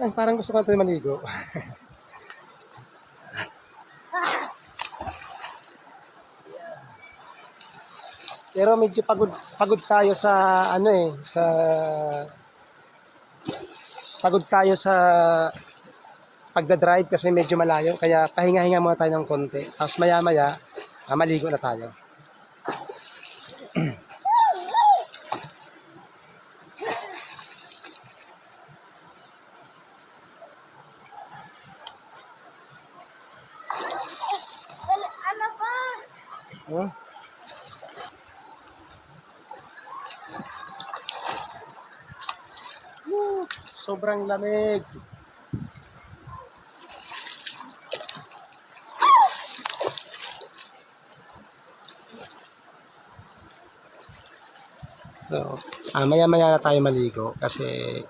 Ay, parang gusto ko na tayo maligo. Pero medyo pagod tayo sa ano pagod tayo sa pagdadrive kasi medyo malayo. Kaya pahinga-hinga muna tayo ng konti. Tapos maya-maya, maligo na tayo. Ano ba? Oh. Sobrang lamig. So, maya-maya na tayo maligo kasi